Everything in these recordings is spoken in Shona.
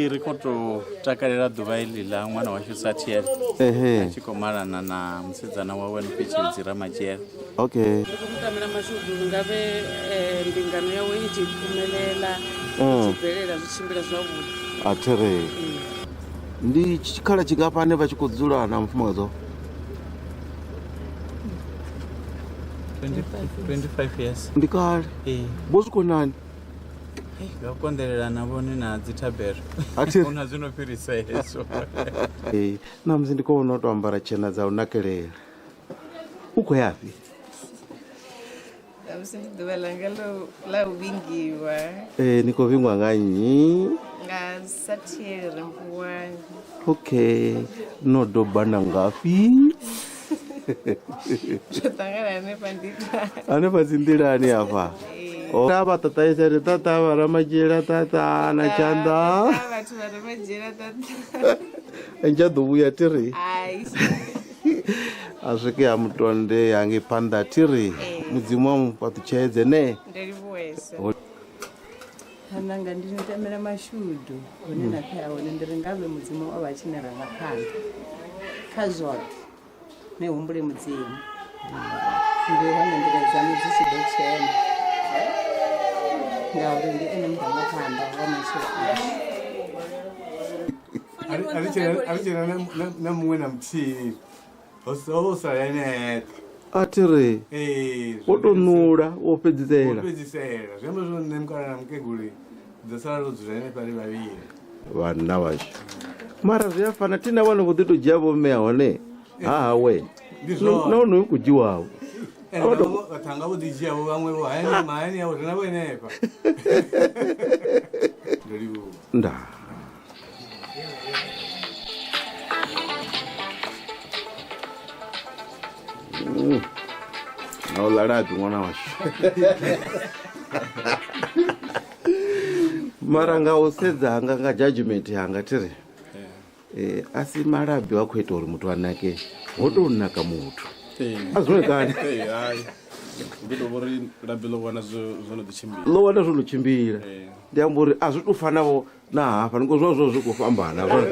tiri kutotakarira dhuva ili la mwana wacho Satiel achikomarana namusedzana wawe Nopechedzera Majera. Okay. Kutamira mashudu ngave mbingano yawo ichipfumelela chibhelela zvichimbira zvavhuḓi. Atere. Ndi chikhala chingapane vachikudzulana mufumakadzo? 25 years. Ndikale. Bosikonani? Vakondererana vone nadzitabhero. Una zvinopirisa izvo. Namzi ndikoona kuti wambara chena dzaunakelela. Uko yapi? Duva langa lauvingiwa. Nikovingwa nganyi? Satiel Mpuwani. Okay. Nodobana ngapi? Chotangana nepandika. Anepazindilani apa? Tava tata isere tata varamajera tata na chanda. Vatu varamajera tata. Enjadubuya tiri. Ai. Asvike amutonde yange panda tiri. Mudzimu mupatuchaedze ne. Nderivuwesa. Hananga ndinotamira mashudu onena pyaone ndiringave mudzimu wavachinera vakanda kazvoke nehumbure mudzimu ndiwane ndiredzano dzichidochena ngauri ndiene mudhamapanda wamachiro arichena namumwe namutivi osarene atiri wotonura wopedzisera zvembo zvonemukana namukeguri dzasara rodzurane pari vaviri vanhu navacho mara zviyafana tina vanhu kutitojiavo mehone hahawe naunoi kujiwavo vatanga vodijiavo vamwevo haini yavo zvinavoenepa nda naularapi mwana wacho mara ngaosedza hanga judgment yanga tiri asi marabi wakuita uri mutu anake wotonaka mutu azvinekani lowana zvonochimbira ndiambori azvitofanavo nahafa nikozva zvo zvikufambana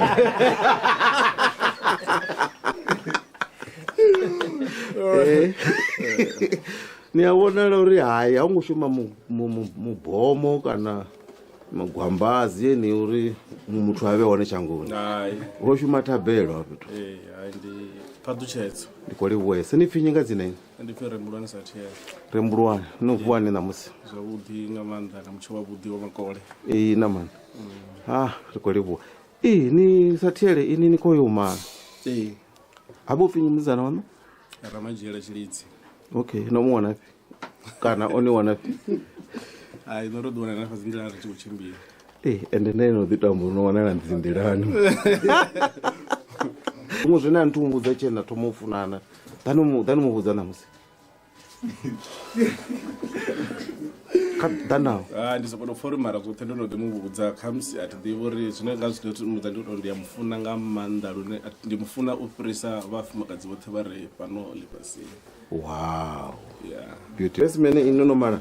niyaona uri hai haungoshuma mubhomo kana magwambazi yeni uri mutu aveone changoni woshuma tabhelo apeto ndikoli wese nipfinyinga dzinaini rembulwani novuwani namusi namani rikolivuwa ni Satiel ini nikoyoma habe upfinyimizana wano Ramajera Chilidzi. Okay, nomuwana pi kana oniwana pi inorodwana nafazindilani chikuchimbira ende ndinodhitambo unowanana ndzindilani umwe zvina ntumudza chena tomufunana dhanimuvudza namusi dhanawo ndizokoda kuforimara zvothe ndinodimuvudza kamusi atidivi uri zvinonga zvinotimudza ndikuti ndiyamufuna ngamanda lune ndimufuna upirisa vafumakadzi vothe vari pano lipasini. Wow. Yeah. Beauty. Yes, mene inonomara.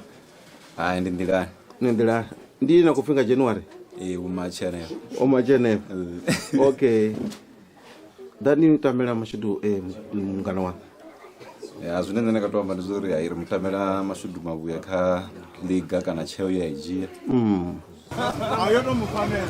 Ndindilani. Ndindilani. Ndina kufinga January. Umachene. Umachene. Okay. Dani utamela mashudu mungana wa. Zvine ndakatova ndizori airi mutamela mashudu mabuya ka liga kana cheo ya ijia. Ayoto mufamela.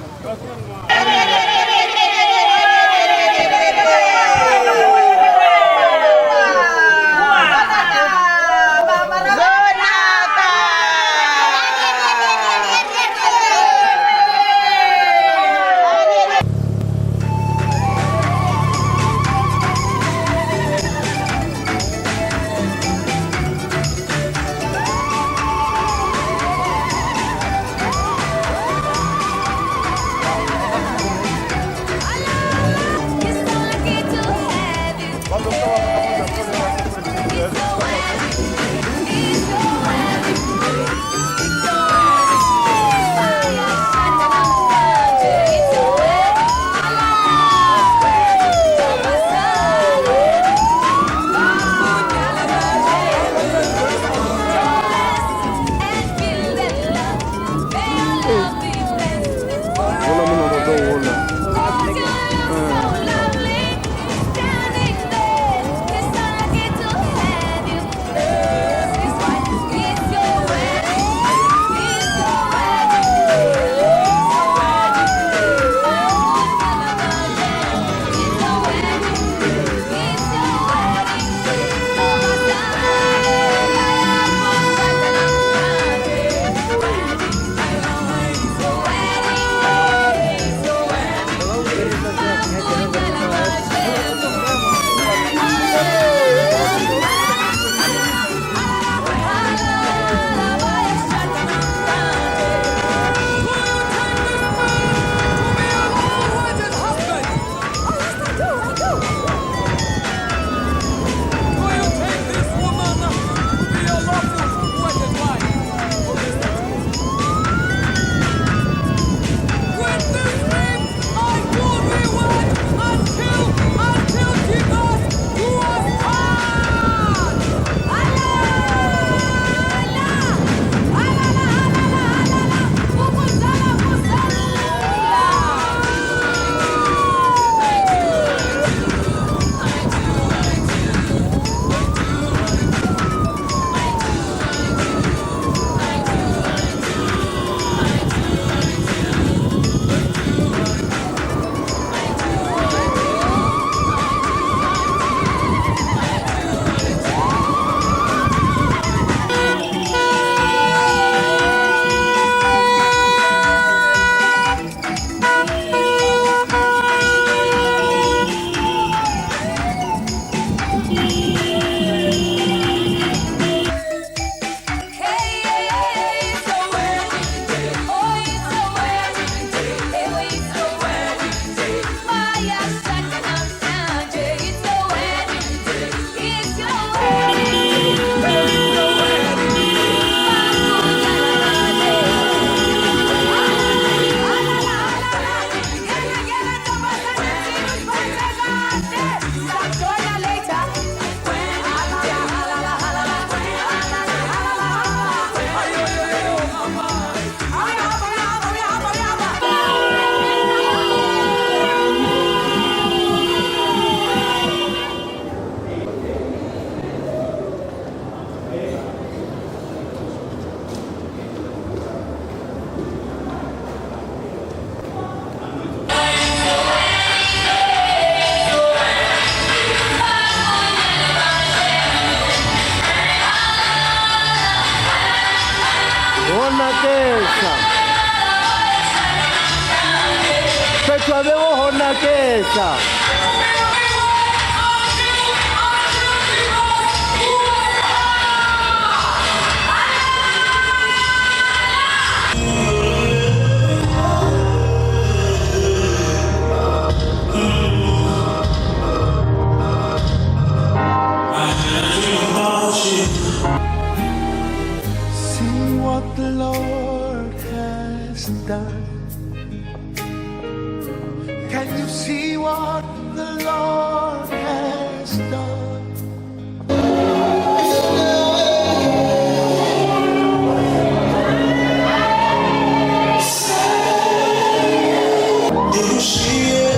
honakesa fhethu ha vheiwa ho nakesa The Lord has done. Can you see what the Lord has done? Did you see it?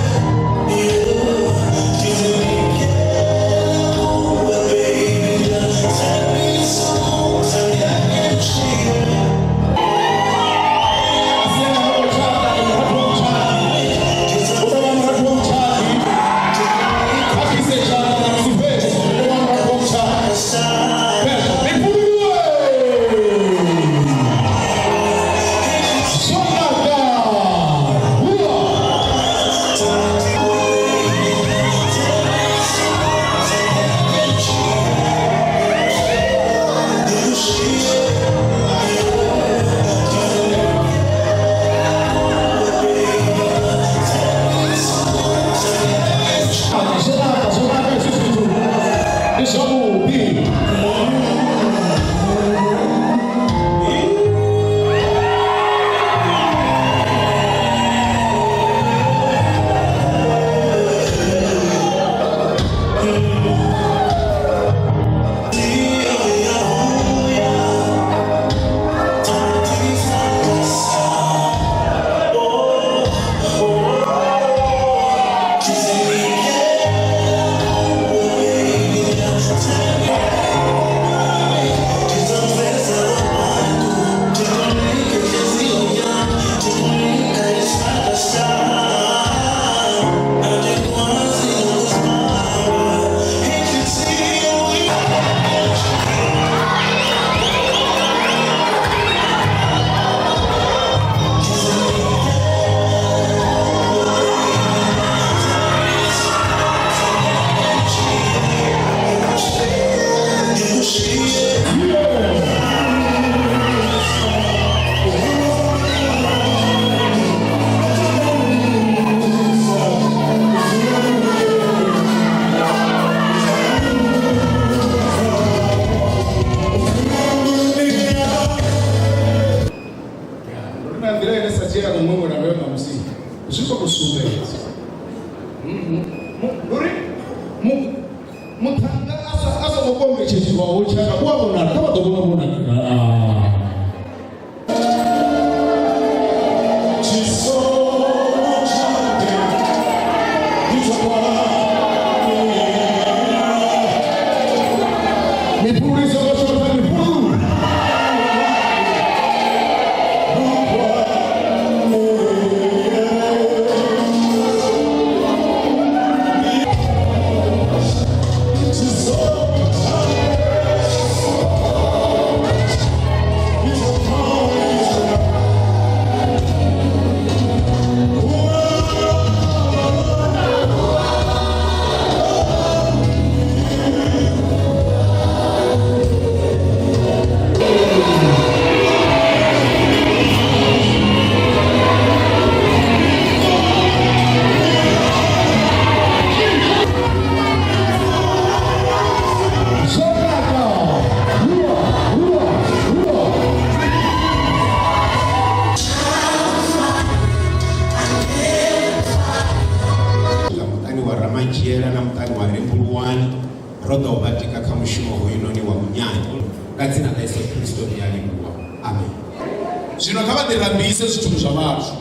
Zvino ngavatirambise zvitunhu zvavathu.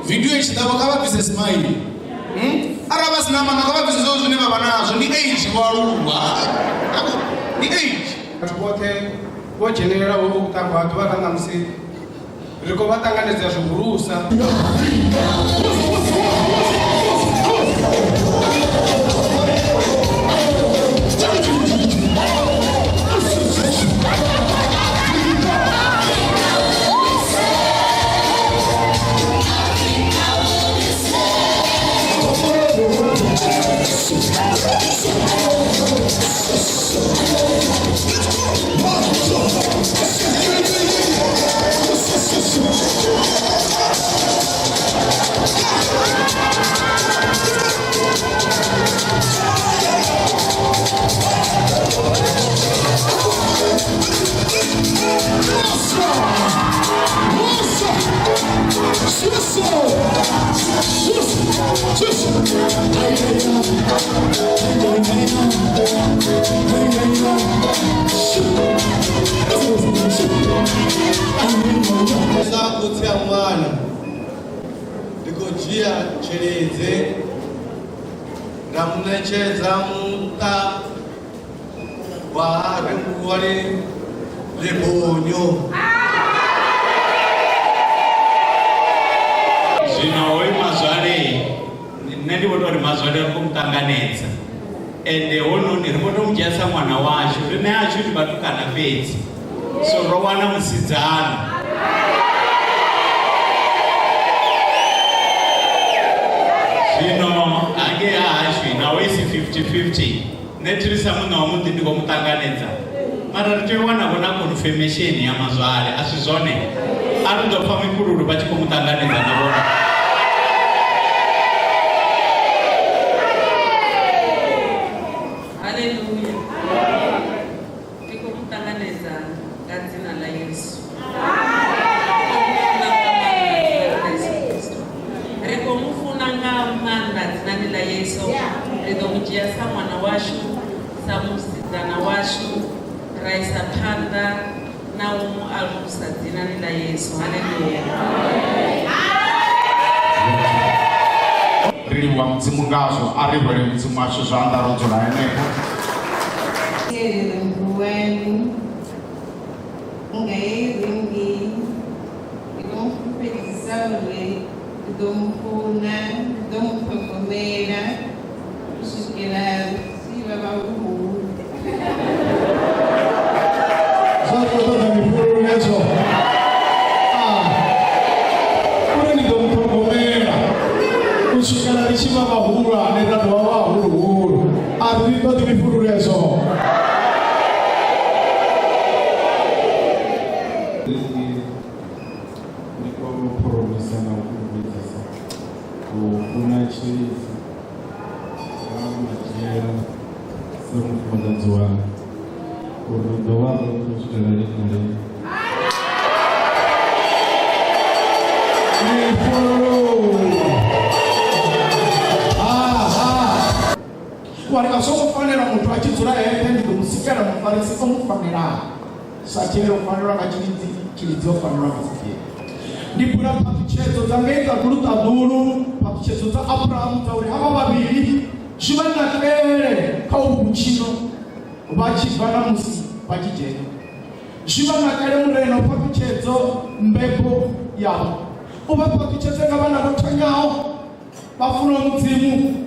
Video ichidavo ngavabvise smile. Arava sina mana ngavabvise zvo zvine vava nazvo. Ni age waruwa. Ni age. Vote vojenerera vokutanga vatu varangamusi riko vatanganidza zvokurusa. Confirmation ya mazwale asizone arudopfa mikururu vachikomutanganidza navona. Haleluya. Tikomutanganidza ngadzina la Yesu. Rekomufuna ngamanda dzinani la Yesu. Rekomujia sa mwana washu samusidzana washu raisa panda na umu almusa dzinani la Yesu. Haleluya. Riliwa mzimu ngazo arivere mzimu washo zvaandaro dzolaeneko wenu ngairingi idomufupetisaure idomufuna idomupogomera kusukira siva vauhu zvakotoanifululezo kunenidomupogomera kusukira richiva vahura nerado vavahuruhuru aritotimifululezo Sokufanira muntu achidzura hembe ndikusikana mufarisi somufanira sachero kufanira kachiridziwa kufanira mazikia ndibura papichedzo dzangeita kuruta dhuru papichedzo dza Abrahamu dzauri ava vaviri zvivanakere kaubuchino vachibva namusi vachijena zvivanakere mureno papichedzo mbepo yavo uva papichedzo ngavana votanyawo vafuna mudzimu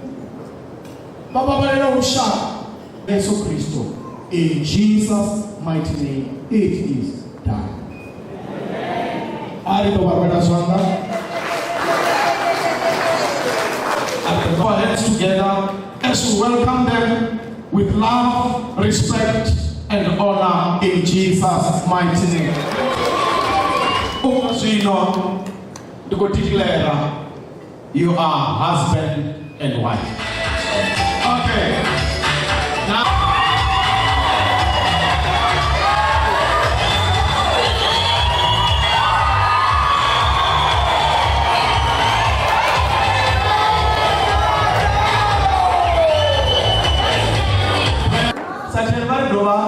Baba Valera Ushaka, Jesus Christ. In Jesus' mighty name, it is done. Amen. Go our hands together as we welcome them with love, respect, and honor in Jesus' mighty name. To declare you are husband and wife. Okay. Now. Sacerdote doa.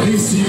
Receive.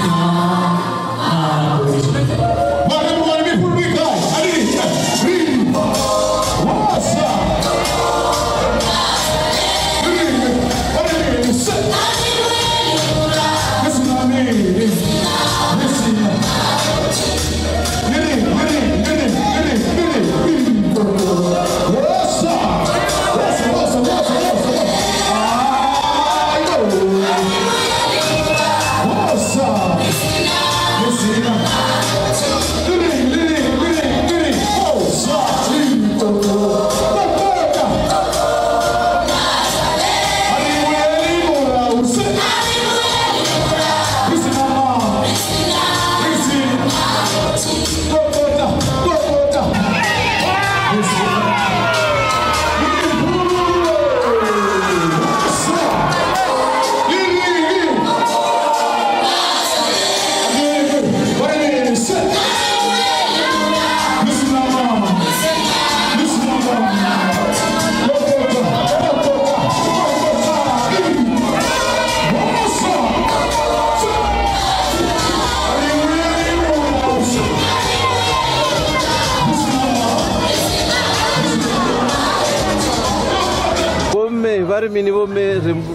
ri mini vo me rembu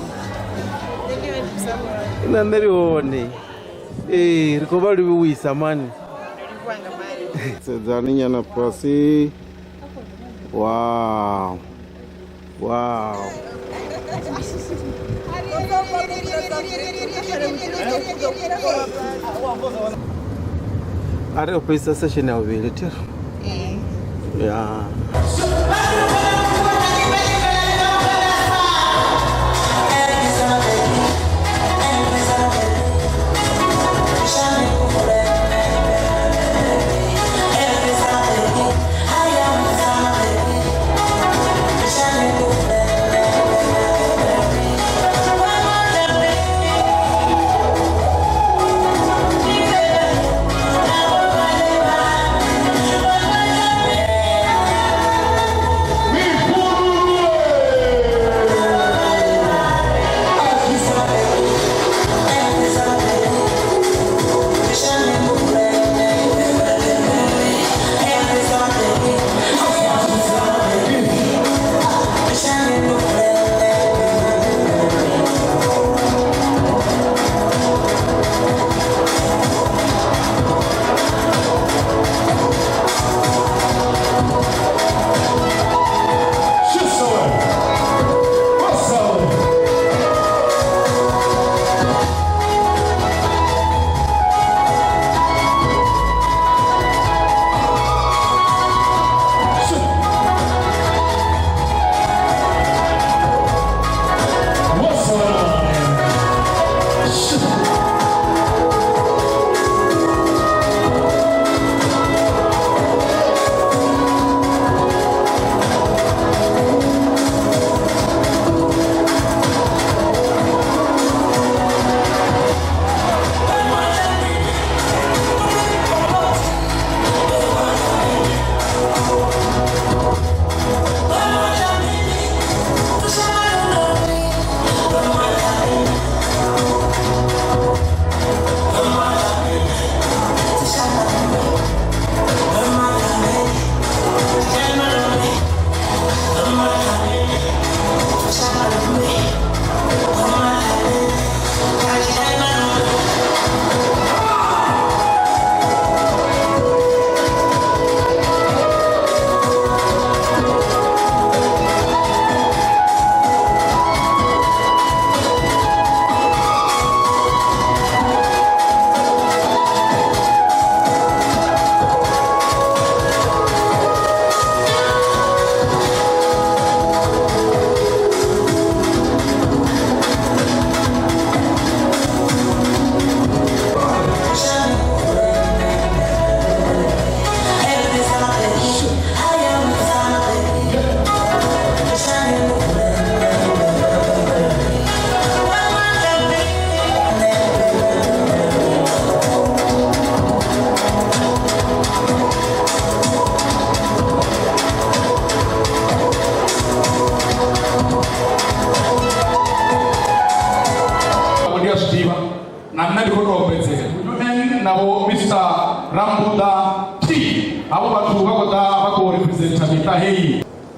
na nne ri hone ri khou vha livhuwisa mani sedzani nyana fhasi. Wow, wow. Are u fhisa session ya vhuvhili thero? Ya.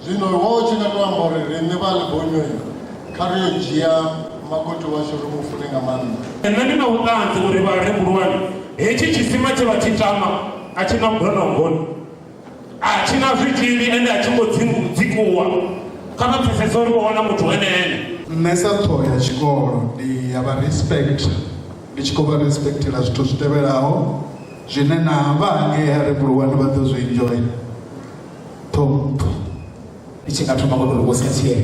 Zvino wochina twambore rene vale bonyoyi kariyo jia makoto washuru mufunenga manu. Nani na utanzi uri vale buruani. Hechi chisima chewa chitama achina mbono mbono. Achina vijili ende achingo dzikuwa. Kama profesori wana mtu ene. Nesa toya chikoro ni yaba respect. Nichikoba respect la zito zitebelao. Jine na vange ya buruani badozo enjoy. Top. Ichingatuma kuti rukosatie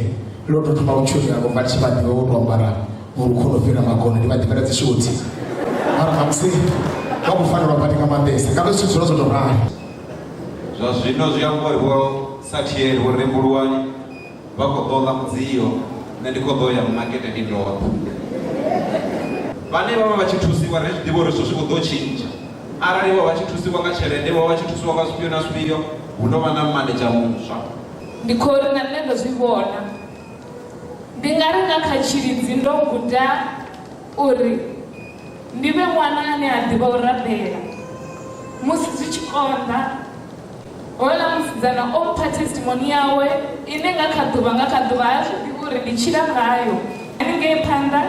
lototuma kuchurira kumbati chivadiwe wotwambara murukonopera magona ndivadhimera dzishuti mara kamusi vakufanirwa kubatika mabesa katosizorozotorari zvazvino zviyamboriwo satieri urembuluwanyi vakodola mudziyo nendikodoya mumakete ndindoa vane vava vachitusiwa rezvidivo rezvo zvikudochinja ararivo vachitusiwa ngacherendevo vachitusiwa ngazvipiyo nazvipiyo unova namaneja mutsva ndikori nanendo zvivona ndingarenga kachiridzi ndoguda uri ndive mwana ane adhiva urabhera musi zvichikonda hola musidzana ompa testimony yawe ine nga kha ḓuvha ha zwiḓivha uri ndi tshila ngayo haningei phanḓa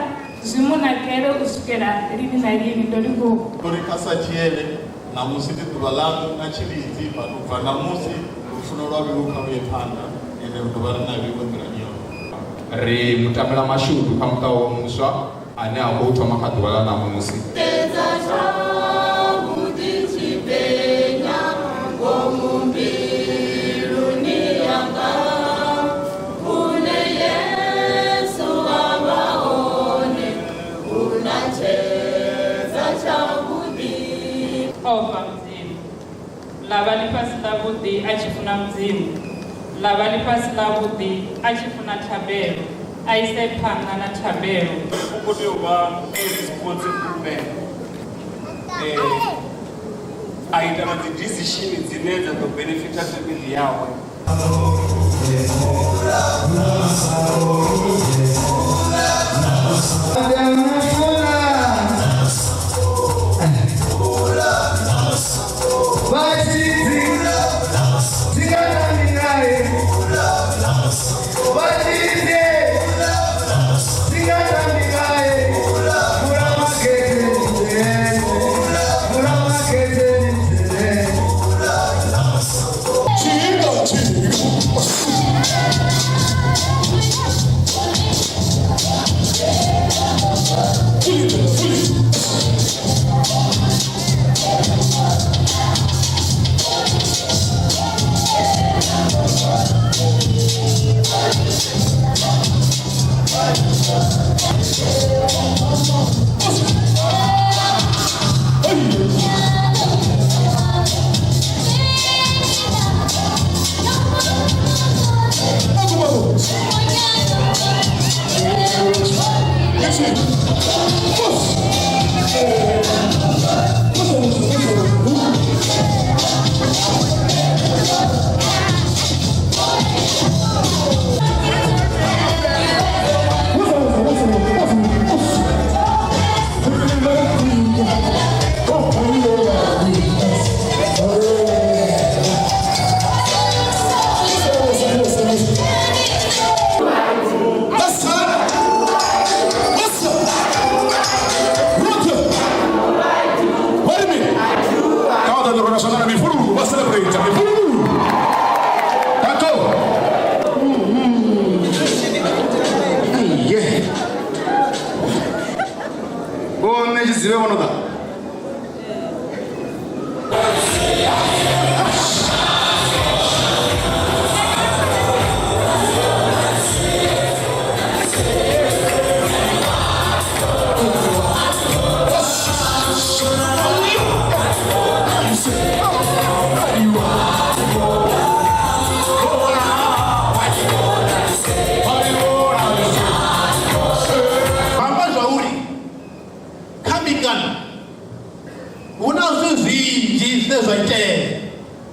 zwimunakele u swikela lini na lini ndo livhuwa uri Kasatiele namusi ndi ḓuvha ḽaṋu na tshilidzi vhathu bva namusi lufuno lwa vhiwo kha vhuye phanḓa ende ndo vha ri na vhiwo nḓilani yone. Ri mutamela mashudu kha muṱa wa muswa ane a khou thoma kha ḓuvha ḽa namusi. Ova mzimu lava lifasi lavhuḓi a tshi funa mzimu lava lifasi lavhuḓi a tshi funa thabelo a ise phanḓa na thabelo u khou tea u vha a responsible man a ita na dzi decision dzine dza ḓo benefita family yawe.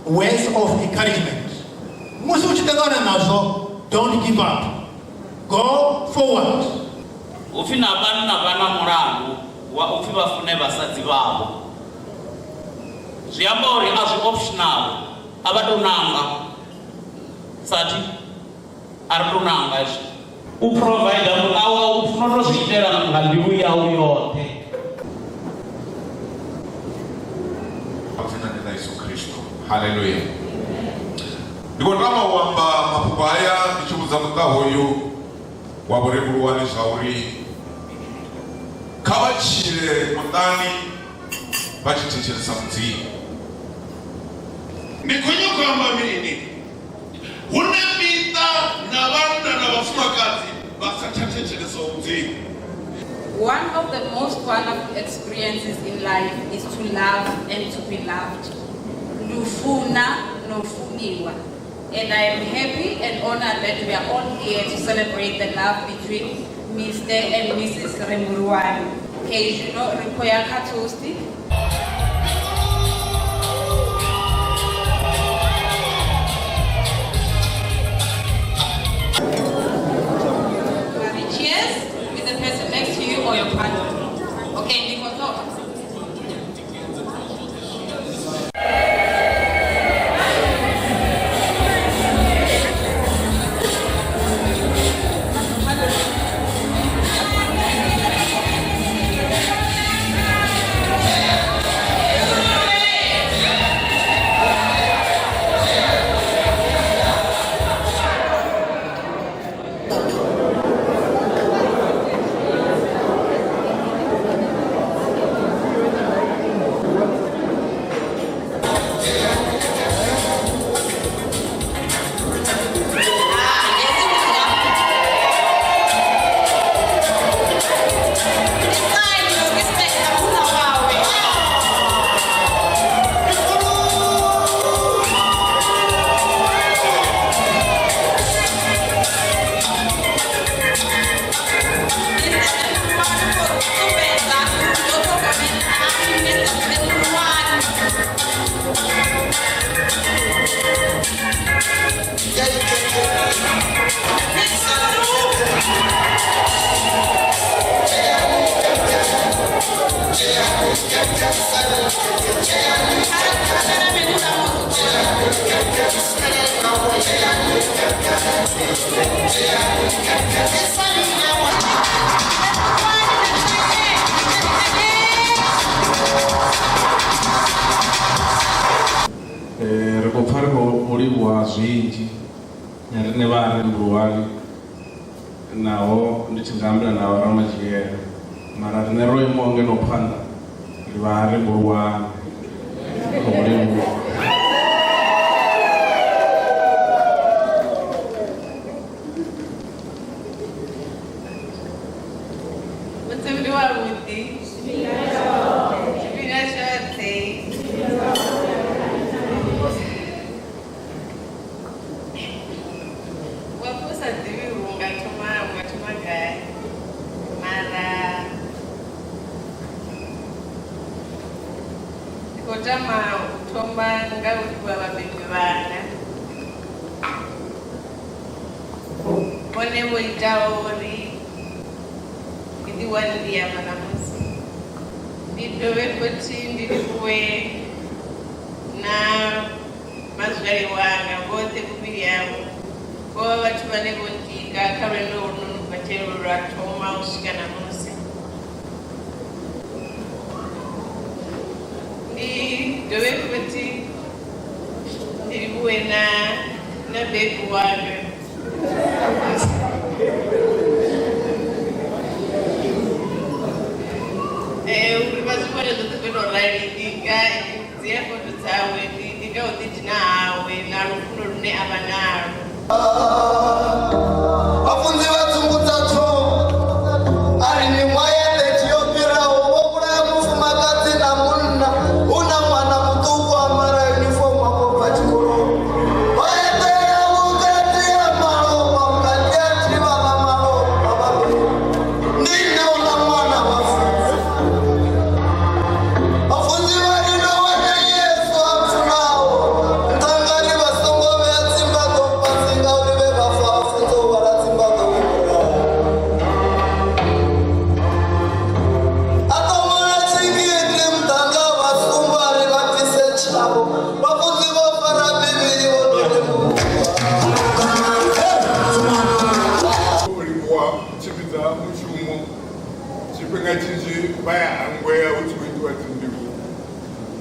Words of encouragement. Don't give up. Go forward. Ufina vana na vana mulandu wa ufi vafune vasadzi vavo. Zviamba uri azvi optional avatonanga sati aritonanga izvi uprovide munawa ufunotozviitera nga mbiru yawo yote. Haleluya. Ndikonama wamba mapupaya ndichibuza muta hoyu wabureburuwani zvauri kavachire mundani vachitecheresa mudzimu. Ndikunyuka maviri hune mita na vana na vafumakazi vasachatecheresa mudzimu. One of the most wonderful experiences in life is to love and to be loved. Lufuna nofuniwa. And I am happy and honored that we are all here to celebrate the love between Mr. and Mrs. Remburuwani. Kejuno Rikoya Katosti. Cheers with the person next to you or your partner. Okay, Nikoto. livhuwa zwinzhi rine vha ri Mbulwani naho ndi tshi nga ambela naho Ramadzhiyela mara rine ro imaho ngeno phanḓa ri vha ri Mbulwani khou livhuwa. Mutsivhili wavhuḓi, tshifhinga tshoṱhe. Wapo u sa ḓivhi u nga thoma gai mara ndi khou tama u thoma nga u livhuwa vhabebi vhanga vhone vho itaho uri ndi ḓiwane ndi amba ṋamusi. Ndi dovhe futhi ndi livhuwe na mazwale wanga vhoṱhe vhuvhili havho vho vha vhathu vhane vho ntika kha lwendo holunoni bvatshelo lwa thoma u swika ṋamusi. Ndi dovhe futhi ndi livhuwe na bebi wanga uri vha zwi vhone zwoṱhe zwo tou rali ndi nga dzia foto dzawe ndi nga u ḓidina hawe na lufuno lune a vha nalo. Vhafunzi vha tsungudza thoho ari miṅwaha ya 30 yo fhiraho vho vhulaya mufumakadzi na munna hu na ṅwana muṱuku ambara yunifomo a khou bva tshikoloni. Vha eḓela vhukati ha malofha vhukati ha thivha ḽa malofha vhavhili ndi nṋe u na ṅwana vhafunzi. Vhafunzi vha ino wane Yesu a pfunaho nṱhangani vha songo vhea tsimbaḓo fhasi ngauri vhe vha fa funza u vhala tsimbaḓo vhukulaho. A ṱomola tshigidi muḓanga vha sumba ri vha bvise tshavho vhafunzi vho fara Bivhili vho no livhuwa tshimbidza mushumo tshifhinga tshinzhi vha ya hangwea hu tshi khou itiwa dzindivhu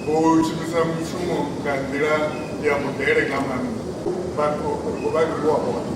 u tshimbidza mushumo nga nḓila ya mudele nga maanḓa vha livhuwa vhone.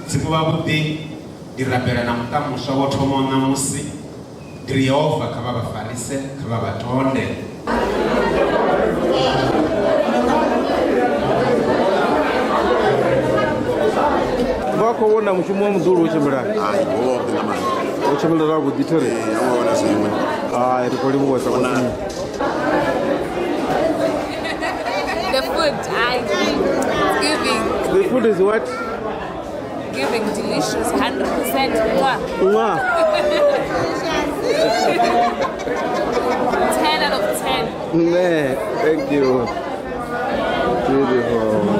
Tsiku vhavhuḓi ndi rabela na muṱa muswa wo thoma ṋamusi ndi ri Yehova kha vha vha farise kha vha vha tonde. Vha khou vhona mushumo wa muḓulu u tshimbila u tshimbila zwavhuḓi thiri ri khou livhuwesa khosini. The food, giving. The food is what? Giving delicious, 100%. Mwah. 10 out of 10. Thank you. Beautiful.